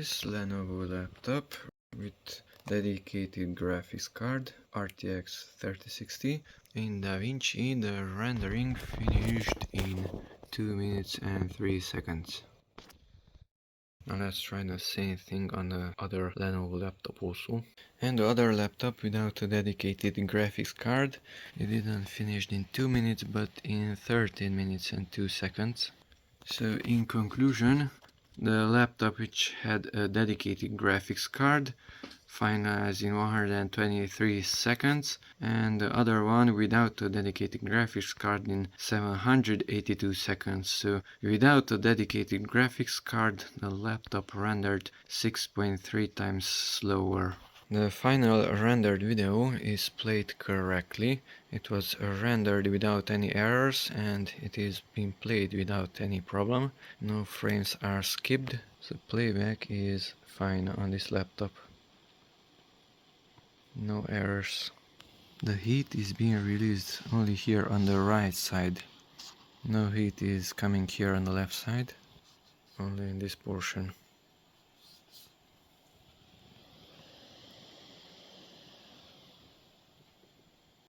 this Lenovo laptop with dedicated graphics card RTX3060 in DaVinci. The rendering finished in 2 minutes and 3 seconds. Now let's try the same thing on the other Lenovo laptop also. And the other laptop without a dedicated graphics card, it didn't finish in 2 minutes but in 13 minutes and 2 seconds. So in conclusion, the laptop which had a dedicated graphics card finalized in 123 seconds, and the other one without a dedicated graphics card in 782 seconds. So without a dedicated graphics card, the laptop rendered 6.3 times slower. The final rendered video is played correctly. It was rendered without any errors and it is being played without any problem. No frames are skipped. The playback is fine on this laptop. No errors. The heat is being released only here on the right side. No heat is coming here on the left side. Only in this portion.